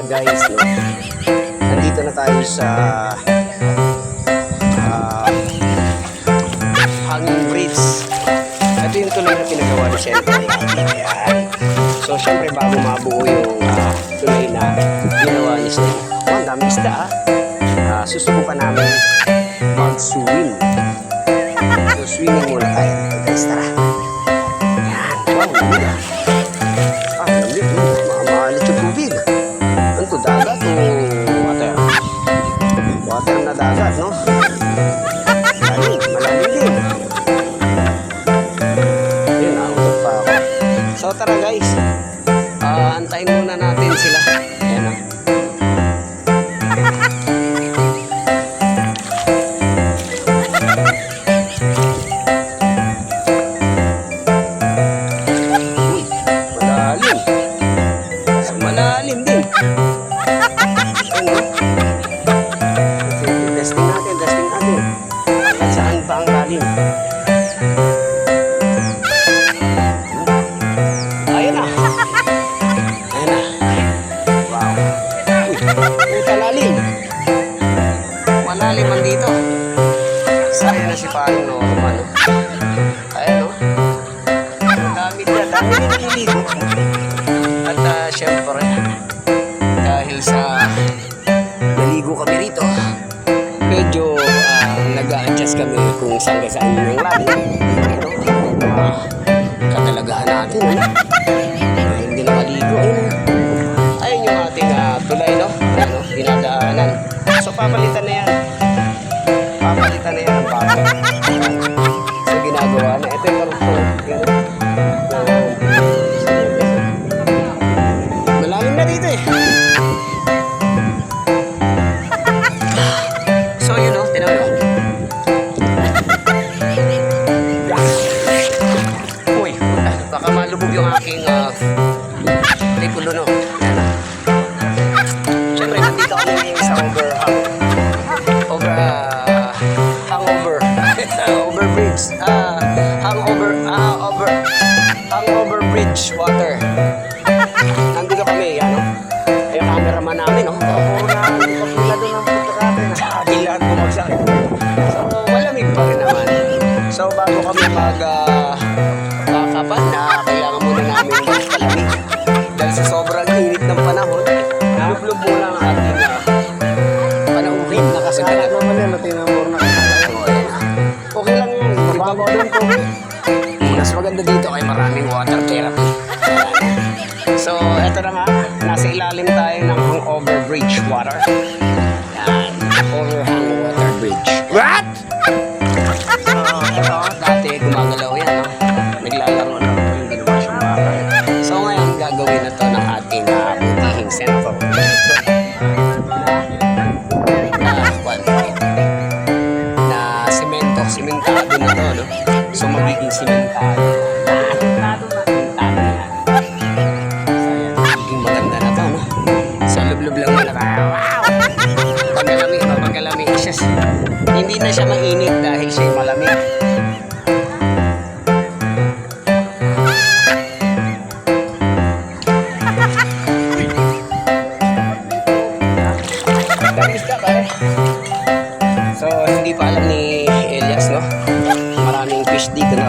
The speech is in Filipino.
guys, no? Nandito na tayo sa Hanging Bridge. Ito yung tuloy na pinagawa ni Sentry. Ayan. So syempre bago mabuo yung tuloy na ginawa ni Sentry. Oh, ang dami isda susubukan namin mag-swim. So swimming muna tayo. Guys, tara. Ayan. Wow, lamig lamig. Maalit yung tubig. Ano to, dagat o water? Water na dagat, no? Malalim din. Yun, nautot pa ako. So tara guys, antayin muna natin sila. Ayan na. Malalim din. Testing natin. At saan pa ang lalim? Ayun na. Wow. Uy, lalim. Malalim man dito. Saya na si Paring Norman. Ayan o. Dami nililigo. At syempre, dahil sa naligo kami rito, medyo nag-a-adjust kami kung saan yung lalim. Ito, katalagahan natin, hindi na maligo. Ayun yung ating tulay, no? Dinadaanan. So papalitan na yan ang bago. So ginagawa na. Ito yung marupong. Malalim na dito eh. So yun o, tinawag. Uy, baka malubog yung aking tripulo, no? Siyempre, nandito kami ngayon sa hangover bridge water. Nandito kami, ano? Yung cameraman namin, no? Puro na kapila doon ang puto natin. Lahat bumagsak. So, malamig pa rin naman. So, bago kami kakapan na kailangan muna namin magpalamig. Dahil sa sobrang init ng panahon, lublob muna ang ating panauhin. Nakasagala naman yan, natinamor na kasalayan. Okay lang yan. Mababaw doon po. Mas maganda dito kay maraming water therapy. So, eto na nga. Nasa ilalim tayo ng hangover bridge water. Yan. Overhang water bridge. What? So, eto. Dati gumagalaw yan, no? Naglalaro na po yung ginawa siyang bakal. So, ngayon gagawin na to ng ating butihing senator. Na simentado na to, no? So, magiging simentado. Simentado na. So, yan. Magiging maganda na to, no? So, lublob lang na. Wow! Pagkalamig siya. Hindi na siya mainit dahil siya'y malamig. Damis ka, pare. So, hindi pa alam ni Elias, no? Maraming fish dito na